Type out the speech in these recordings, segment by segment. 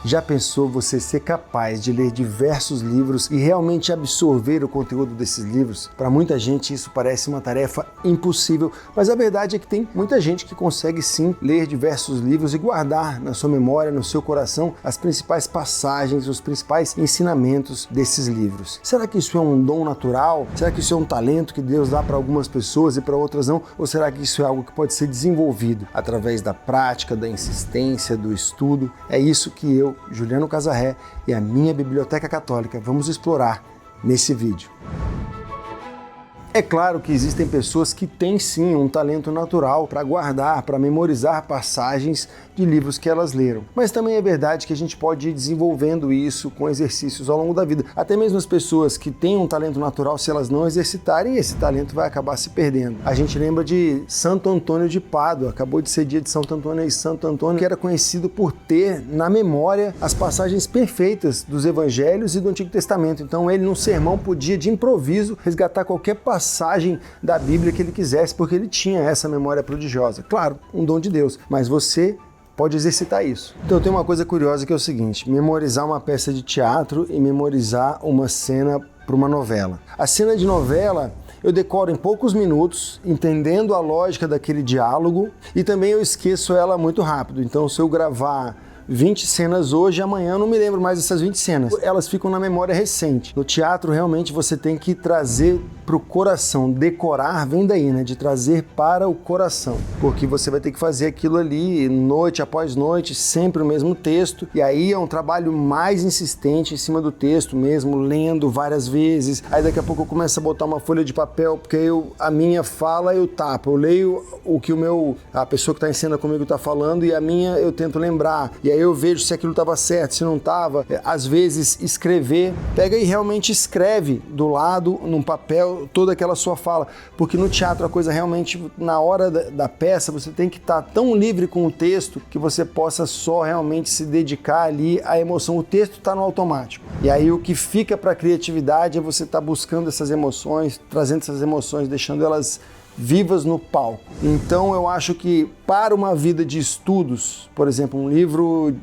Já pensou você ser capaz de ler diversos livros e realmente absorver o conteúdo desses livros? Para muita gente isso parece uma tarefa impossível, mas a verdade é que tem muita gente que consegue sim ler diversos livros e guardar na sua memória, no seu coração, as principais passagens, os principais ensinamentos desses livros. Será que isso é um dom natural? Será que isso é um talento que Deus dá para algumas pessoas e para outras não? Ou será que isso é algo que pode ser desenvolvido através da prática, da insistência, do estudo? É isso que eu, Juliano Casarré, e a minha Biblioteca Católica vamos explorar nesse vídeo. É claro que existem pessoas que têm sim um talento natural para guardar, para memorizar passagens de livros que elas leram. Mas também é verdade que a gente pode ir desenvolvendo isso com exercícios ao longo da vida. Até mesmo as pessoas que têm um talento natural, se elas não exercitarem, esse talento vai acabar se perdendo. A gente lembra de Santo Antônio de Pádua, acabou de ser dia de Santo Antônio, e Santo Antônio que era conhecido por ter na memória as passagens perfeitas dos Evangelhos e do Antigo Testamento. Então ele, num sermão, podia de improviso resgatar qualquer passagem da Bíblia que ele quisesse, porque ele tinha essa memória prodigiosa. Claro, um dom de Deus, mas você pode exercitar isso. Então tem uma coisa curiosa que é o seguinte: memorizar uma peça de teatro e memorizar uma cena para uma novela. A cena de novela eu decoro em poucos minutos, entendendo a lógica daquele diálogo, e também eu esqueço ela muito rápido. Então se eu gravar 20 cenas hoje, amanhã eu não me lembro mais dessas 20 cenas. Elas ficam na memória recente. No teatro, realmente, você tem que trazer para o coração. Decorar vem daí, né? De trazer para o coração. Porque você vai ter que fazer aquilo ali, noite após noite, sempre o mesmo texto. E aí é um trabalho mais insistente em cima do texto mesmo, lendo várias vezes. Aí daqui a pouco eu começo a botar uma folha de papel, porque a minha fala eu tapo. Eu leio o que a pessoa que está em cena comigo está falando, e a minha eu tento lembrar. E aí eu vejo se aquilo estava certo, se não estava. Às vezes escrever, pega e realmente escreve do lado, num papel, toda aquela sua fala, porque no teatro a coisa realmente, na hora da peça, você tem que estar tão livre com o texto que você possa só realmente se dedicar ali à emoção. O texto está no automático. E aí o que fica para a criatividade é você estar buscando essas emoções, trazendo essas emoções, deixando elas vivas no palco. Então eu acho que para uma vida de estudos, por exemplo, um livro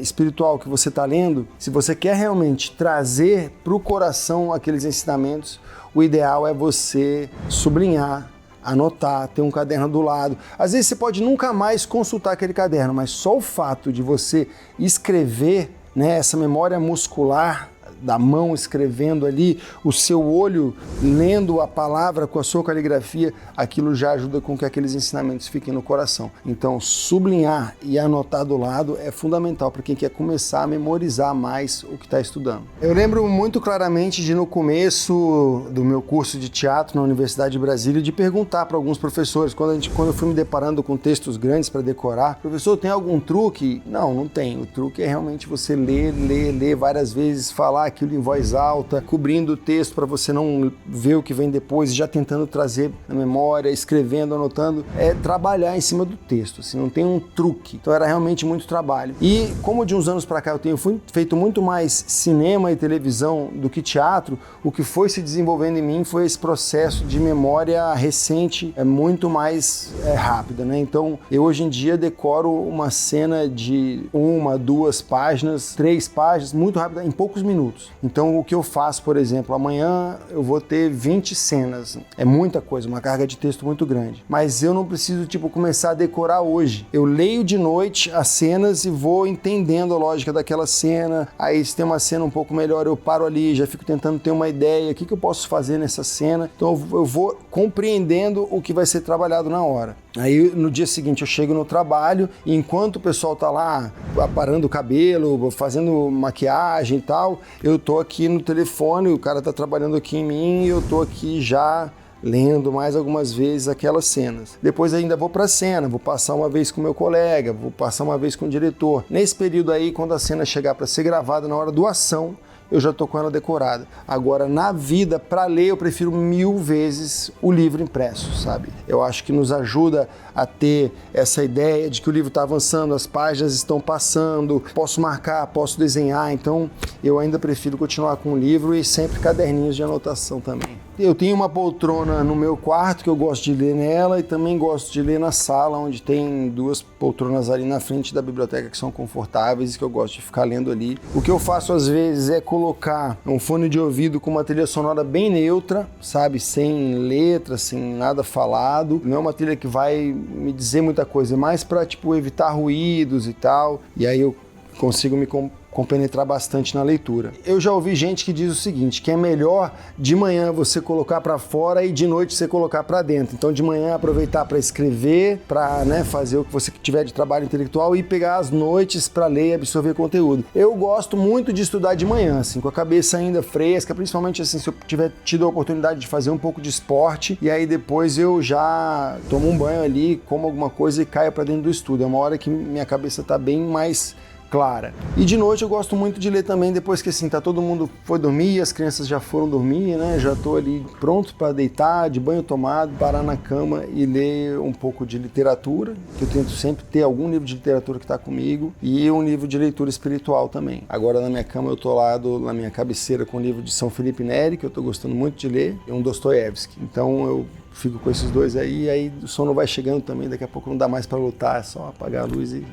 espiritual que você está lendo, se você quer realmente trazer para o coração aqueles ensinamentos, o ideal é você sublinhar, anotar, ter um caderno do lado. Às vezes você pode nunca mais consultar aquele caderno, mas só o fato de você escrever, né, essa memória muscular da mão escrevendo ali, o seu olho lendo a palavra com a sua caligrafia, aquilo já ajuda com que aqueles ensinamentos fiquem no coração. Então, sublinhar e anotar do lado é fundamental para quem quer começar a memorizar mais o que está estudando. Eu lembro muito claramente de, no começo do meu curso de teatro na Universidade de Brasília, de perguntar para alguns professores, quando eu fui me deparando com textos grandes para decorar: professor, tem algum truque? Não, não tem. O truque é realmente você ler várias vezes, falar aquilo em voz alta, cobrindo o texto para você não ver o que vem depois, já tentando trazer na memória, escrevendo, anotando. É trabalhar em cima do texto, assim, não tem um truque. Então era realmente muito trabalho. E como de uns anos para cá eu tenho feito muito mais cinema e televisão do que teatro, o que foi se desenvolvendo em mim foi esse processo de memória recente, muito mais rápida, né? Então eu hoje em dia decoro uma cena de 1, 2 páginas, 3 páginas, muito rápida, em poucos minutos. Então o que eu faço, por exemplo, amanhã eu vou ter 20 cenas, é muita coisa, uma carga de texto muito grande, mas eu não preciso começar a decorar hoje. Eu leio de noite as cenas e vou entendendo a lógica daquela cena. Aí se tem uma cena um pouco melhor, eu paro ali, já fico tentando ter uma ideia, o que eu posso fazer nessa cena. Então eu vou compreendendo o que vai ser trabalhado na hora. Aí no dia seguinte eu chego no trabalho e enquanto o pessoal tá lá aparando o cabelo, fazendo maquiagem e tal, eu tô aqui no telefone, o cara tá trabalhando aqui em mim e eu tô aqui já lendo mais algumas vezes aquelas cenas. Depois ainda vou para a cena, vou passar uma vez com o meu colega, vou passar uma vez com o diretor. Nesse período aí, quando a cena chegar para ser gravada na hora do ação, eu já tô com ela decorada. Agora, na vida, para ler, eu prefiro 1000 vezes o livro impresso, sabe? Eu acho que nos ajuda a ter essa ideia de que o livro está avançando, as páginas estão passando, posso marcar, posso desenhar, então eu ainda prefiro continuar com o livro e sempre caderninhos de anotação também. Eu tenho uma poltrona no meu quarto que eu gosto de ler nela e também gosto de ler na sala, onde tem 2 poltronas ali na frente da biblioteca que são confortáveis e que eu gosto de ficar lendo ali. O que eu faço às vezes é colocar um fone de ouvido com uma trilha sonora bem neutra, sabe? Sem letra, sem nada falado. Não é uma trilha que vai me dizer muita coisa, é mais para evitar ruídos e tal. E aí eu consigo me compenetrar bastante na leitura. Eu já ouvi gente que diz o seguinte, que é melhor de manhã você colocar para fora e de noite você colocar para dentro. Então de manhã aproveitar para escrever, para fazer o que você tiver de trabalho intelectual e pegar as noites para ler e absorver conteúdo. Eu gosto muito de estudar de manhã, assim, com a cabeça ainda fresca, principalmente assim, se eu tiver tido a oportunidade de fazer um pouco de esporte e aí depois eu já tomo um banho ali, como alguma coisa e caio para dentro do estudo. É uma hora que minha cabeça tá bem mais clara. E de noite eu gosto muito de ler também depois que assim, todo mundo foi dormir, as crianças já foram dormir, né? Já tô ali pronto para deitar, de banho tomado, parar na cama e ler um pouco de literatura, que eu tento sempre ter algum livro de literatura que está comigo e um livro de leitura espiritual também. Agora na minha cama eu tô lá na minha cabeceira com o livro de São Felipe Neri, que eu tô gostando muito de ler, e um Dostoiévski. Então eu fico com esses dois aí, e aí o sono vai chegando também, daqui a pouco não dá mais para lutar, é só apagar a luz e...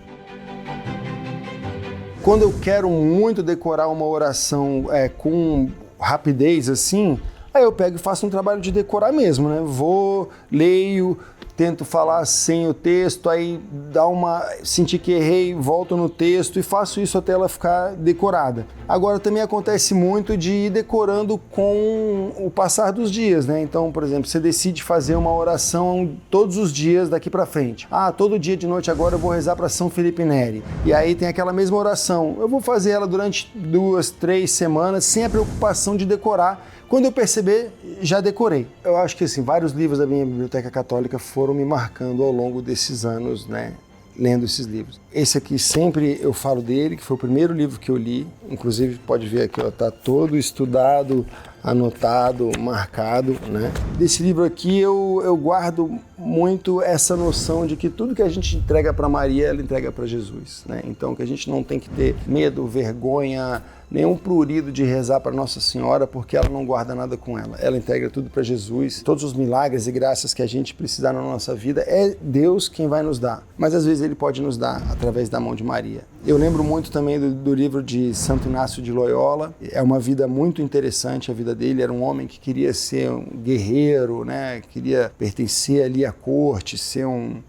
Quando eu quero muito decorar uma oração com rapidez assim, aí eu pego e faço um trabalho de decorar mesmo, né? Vou, leio, tento falar sem o texto, aí senti que errei, volto no texto e faço isso até ela ficar decorada. Agora também acontece muito de ir decorando com o passar dos dias, né? Então, por exemplo, você decide fazer uma oração todos os dias daqui para frente. Todo dia de noite agora eu vou rezar para São Felipe Neri. E aí tem aquela mesma oração. Eu vou fazer ela durante 2, 3 semanas sem a preocupação de decorar. Quando eu perceber, já decorei. Eu acho que assim, vários livros da minha biblioteca católica foram me marcando ao longo desses anos, né, lendo esses livros. Esse aqui sempre eu falo dele, que foi o primeiro livro que eu li, inclusive pode ver aqui, ó, tá todo estudado, anotado, marcado, né? Desse livro aqui eu guardo muito essa noção de que tudo que a gente entrega para Maria, ela entrega para Jesus, né? Então que a gente não tem que ter medo, vergonha, nenhum prurido de rezar para Nossa Senhora, porque ela não guarda nada com ela. Ela entrega tudo para Jesus. Todos os milagres e graças que a gente precisar na nossa vida, é Deus quem vai nos dar. Mas às vezes Ele pode nos dar através da mão de Maria. Eu lembro muito também do livro de Santo Inácio de Loyola. É uma vida muito interessante a vida dele. Era um homem que queria ser um guerreiro, né? Queria pertencer ali à corte, ser um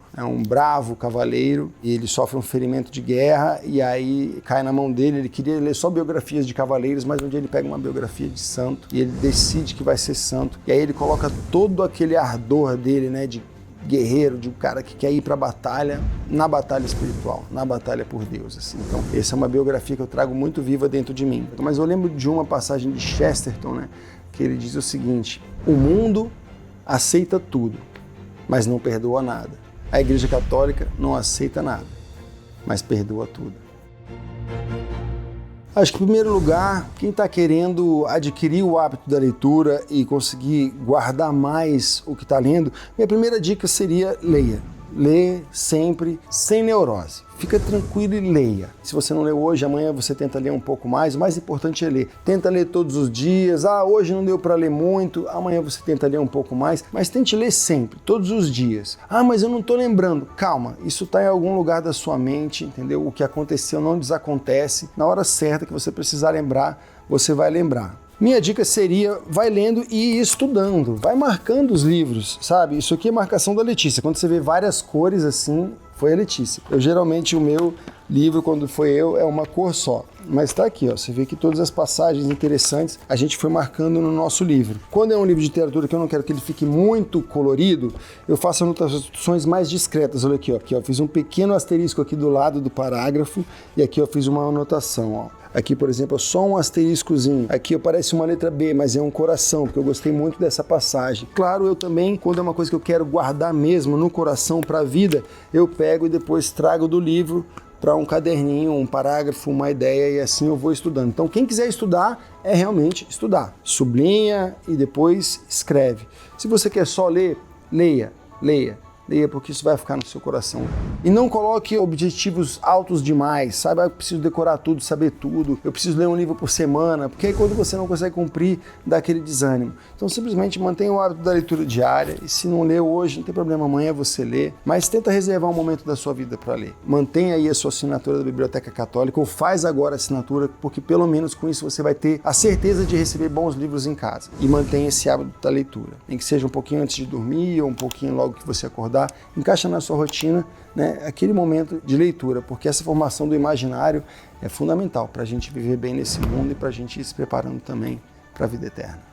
bravo cavaleiro, e ele sofre um ferimento de guerra e aí cai na mão dele. Ele queria ler só biografias de cavaleiros, mas um dia ele pega uma biografia de santo e ele decide que vai ser santo, e aí ele coloca todo aquele ardor dele, né, de guerreiro, de um cara que quer ir para a batalha, na batalha espiritual, na batalha por Deus, assim. Então essa é uma biografia que eu trago muito viva dentro de mim. Mas eu lembro de uma passagem de Chesterton, né, que ele diz o seguinte: o mundo aceita tudo, mas não perdoa nada. A Igreja Católica não aceita nada, mas perdoa tudo. Acho que, em primeiro lugar, quem está querendo adquirir o hábito da leitura e conseguir guardar mais o que está lendo, minha primeira dica seria leia. Lê sempre, sem neurose. Fica tranquilo e leia. Se você não leu hoje, amanhã você tenta ler um pouco mais. O mais importante é ler. Tenta ler todos os dias. Hoje não deu para ler muito. Amanhã você tenta ler um pouco mais. Mas tente ler sempre, todos os dias. Mas eu não estou lembrando. Calma, isso está em algum lugar da sua mente, entendeu? O que aconteceu não desacontece. Na hora certa que você precisar lembrar, você vai lembrar. Minha dica seria, vai lendo e estudando, vai marcando os livros, sabe? Isso aqui é marcação da Letícia. Quando você vê várias cores assim, foi a Letícia. Geralmente o meu livro, quando foi eu, é uma cor só. Mas tá aqui, ó, você vê que todas as passagens interessantes a gente foi marcando no nosso livro. Quando é um livro de literatura que eu não quero que ele fique muito colorido, eu faço anotações mais discretas. Olha aqui, ó, eu fiz um pequeno asterisco aqui do lado do parágrafo e aqui eu fiz uma anotação, ó. Aqui, por exemplo, é só um asteriscozinho. Aqui parece uma letra B, mas é um coração, porque eu gostei muito dessa passagem. Claro, eu também, quando é uma coisa que eu quero guardar mesmo no coração para a vida, eu pego e depois trago do livro para um caderninho, um parágrafo, uma ideia, e assim eu vou estudando. Então quem quiser estudar, é realmente estudar. Sublinha e depois escreve. Se você quer só ler, leia, porque isso vai ficar no seu coração. E não coloque objetivos altos demais, sabe? Eu preciso decorar tudo, saber tudo, eu preciso ler um livro por semana, porque aí quando você não consegue cumprir, dá aquele desânimo. Então simplesmente mantenha o hábito da leitura diária, e se não ler hoje, não tem problema, amanhã você lê, mas tenta reservar um momento da sua vida para ler. Mantenha aí a sua assinatura da Biblioteca Católica, ou faz agora a assinatura, porque pelo menos com isso você vai ter a certeza de receber bons livros em casa. E mantenha esse hábito da leitura. Nem que seja um pouquinho antes de dormir, ou um pouquinho logo que você acordar, encaixa na sua rotina, né, aquele momento de leitura, porque essa formação do imaginário é fundamental para a gente viver bem nesse mundo e para a gente ir se preparando também para a vida eterna.